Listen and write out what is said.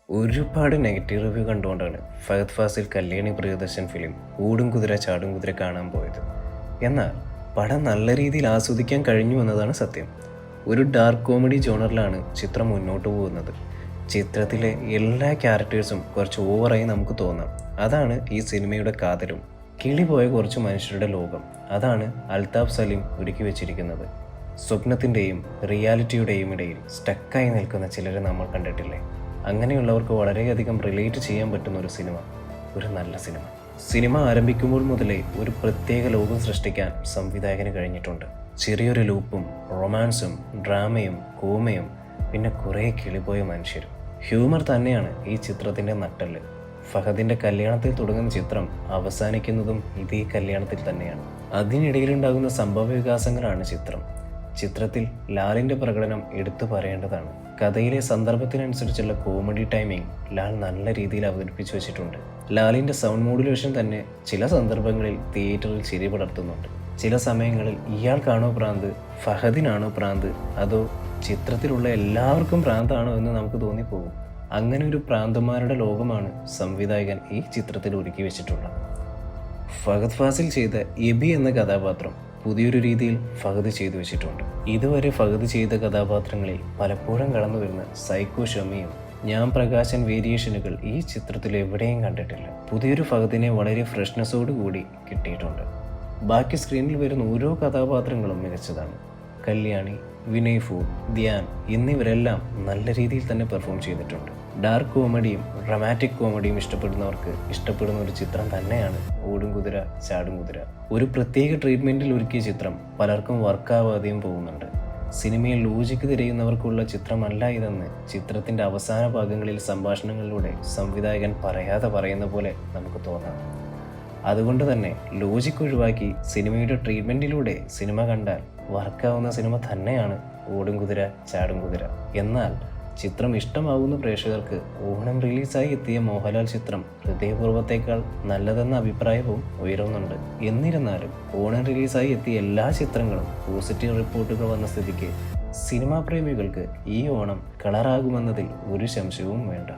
ഒരുപാട് negative review കണ്ടുകൊണ്ടാണ് Fahad Fazil Kalyani Priyadarshan film ഓടും കുതിര ചാടും കുതിര കാണാൻ പോയത്. എന്നാൽ പടം നല്ല രീതിയിൽ ആസ്വദിക്കാൻ കഴിഞ്ഞു എന്നതാണ് സത്യം. ഒരു ഡാർക്ക് കോമഡി ജോണറിലാണ് ചിത്രം മുന്നോട്ട് പോകുന്നത്. ചിത്രത്തിലെ എല്ലാ ക്യാരക്ടേഴ്സും കുറച്ച് ഓവറായി നമുക്ക് തോന്നാം. അതാണ് ഈ സിനിമയുടെ കാതലും. കിളിപോയ കുറച്ച് മനുഷ്യരുടെ ലോകം, അതാണ് അൽതാഫ് സലീം ഒരുക്കി വെച്ചിരിക്കുന്നത്. സ്വപ്നത്തിൻ്റെയും റിയാലിറ്റിയുടെയും ഇടയിൽ സ്റ്റക്കായി നിൽക്കുന്ന ചിലരെ നമ്മൾ കണ്ടിട്ടില്ലേ? അങ്ങനെയുള്ളവർക്ക് വളരെയധികം റിലേറ്റ് ചെയ്യാൻ പറ്റുന്ന ഒരു സിനിമ, ഒരു നല്ല സിനിമ. സിനിമ ആരംഭിക്കുമ്പോൾ മുതലേ ഒരു പ്രത്യേക ലോകം സൃഷ്ടിക്കാൻ സംവിധായകന് കഴിഞ്ഞിട്ടുണ്ട്. ചെറിയൊരു ലൂപ്പും റൊമാൻസും ഡ്രാമയും കോമയും പിന്നെ കുറേ കിളിപോയ മനുഷ്യരും. ഹ്യൂമർ തന്നെയാണ് ഈ ചിത്രത്തിൻ്റെ നട്ടെല്ല്. ഫഹദിൻ്റെ കല്യാണത്തിൽ തുടങ്ങുന്ന ചിത്രം അവസാനിക്കുന്നതും ഇതേ കല്യാണത്തിൽ തന്നെയാണ്. അതിനിടയിലുണ്ടാകുന്ന സംഭവ വികാസങ്ങളാണ് ചിത്രം. ചിത്രത്തിൽ ലാലിൻ്റെ പ്രകടനം എടുത്തു പറയേണ്ടതാണ്. കഥയിലെ സന്ദർഭത്തിനനുസരിച്ചുള്ള കോമഡി ടൈമിംഗ് ലാൽ നല്ല രീതിയിൽ അവതരിപ്പിച്ചു വെച്ചിട്ടുണ്ട്. ലാലിൻ്റെ സൗണ്ട് മോഡുലേഷൻ തന്നെ ചില സന്ദർഭങ്ങളിൽ തിയേറ്ററിൽ ചിരി പടർത്തുന്നുണ്ട്. ചില സമയങ്ങളിൽ ഇയാൾക്കാണോ ഭ്രാന്ത്, ഫഹദിനാണോ ഭ്രാന്ത്, അതോ ചിത്രത്തിലുള്ള എല്ലാവർക്കും ഭ്രാന്താണോ എന്ന് നമുക്ക് തോന്നിപ്പോകും. അങ്ങനെ ഒരു ഭ്രാന്തന്മാരുടെ ലോകമാണ് സംവിധായകൻ ഈ ചിത്രത്തിൽ ഒരുക്കി വെച്ചിട്ടുള്ളത്. ഫഹദ് ഫാസിൽ ചെയ്ത എബി എന്ന കഥാപാത്രം പുതിയൊരു രീതിയിൽ ഫഹദ് ചെയ്തു വെച്ചിട്ടുണ്ട്. ഇതുവരെ ഫഹദ് ചെയ്ത കഥാപാത്രങ്ങളിൽ പലപ്പോഴും കടന്നു വരുന്ന സൈക്കോ ഷമിയും ഞാൻ പ്രകാശൻ വേരിയേഷനുകൾ ഈ ചിത്രത്തിൽ എവിടെയും കണ്ടിട്ടില്ല. പുതിയൊരു ഫഹദിനെ വളരെ ഫ്രഷ്നെസ്സോട് കൂടി കിട്ടിയിട്ടുണ്ട്. ബാക്കി സ്ക്രീനിൽ വരുന്ന ഓരോ കഥാപാത്രങ്ങളും മികച്ചതാണ്. കല്യാണി, വിനയ് ഫോർ, ധ്യാൻ എന്നിവരെല്ലാം നല്ല രീതിയിൽ തന്നെ പെർഫോം ചെയ്തിട്ടുണ്ട്. ഡാർക്ക് കോമഡിയും ഡ്രമാറ്റിക് കോമഡിയും ഇഷ്ടപ്പെടുന്നവർക്ക് ഇഷ്ടപ്പെടുന്ന ഒരു ചിത്രം തന്നെയാണ് ഓടും കുതിര ചാടും കുതിര. ഒരു പ്രത്യേക ട്രീറ്റ്മെൻറ്റിൽ ഒരുക്കിയ ചിത്രം പലർക്കും വർക്കാവാതെയും പോകുന്നുണ്ട്. സിനിമയിൽ ലോജിക്ക് തിരയുന്നവർക്കുള്ള ചിത്രമല്ല ഇതെന്ന് ചിത്രത്തിൻ്റെ അവസാന ഭാഗങ്ങളിൽ സംഭാഷണങ്ങളിലൂടെ സംവിധായകൻ പറയാതെ പറയുന്ന പോലെ നമുക്ക് തോന്നാം. അതുകൊണ്ട് തന്നെ ലോജിക്ക് ഒഴിവാക്കി സിനിമയുടെ ട്രീറ്റ്മെൻറ്റിലൂടെ സിനിമ കണ്ടാൽ വർക്കാവുന്ന സിനിമ തന്നെയാണ് ഓടും കുതിര ചാടും കുതിര. എന്നാൽ ചിത്രം ഇഷ്ടമാകുന്ന പ്രേക്ഷകർക്ക് ഓണം റിലീസായി എത്തിയ മോഹൻലാൽ ചിത്രം ഹൃദയപൂർവ്വത്തേക്കാൾ നല്ലതെന്ന അഭിപ്രായവും ഉയരുന്നുണ്ട്. എന്നിരുന്നാലും ഓണം റിലീസായി എത്തിയ എല്ലാ ചിത്രങ്ങളും പോസിറ്റീവ് റിപ്പോർട്ടുകൾ വന്ന സ്ഥിതിക്ക് സിനിമാ പ്രേമികൾക്ക് ഈ ഓണം കളറാകുമെന്നതിൽ ഒരു സംശയവും വേണ്ട.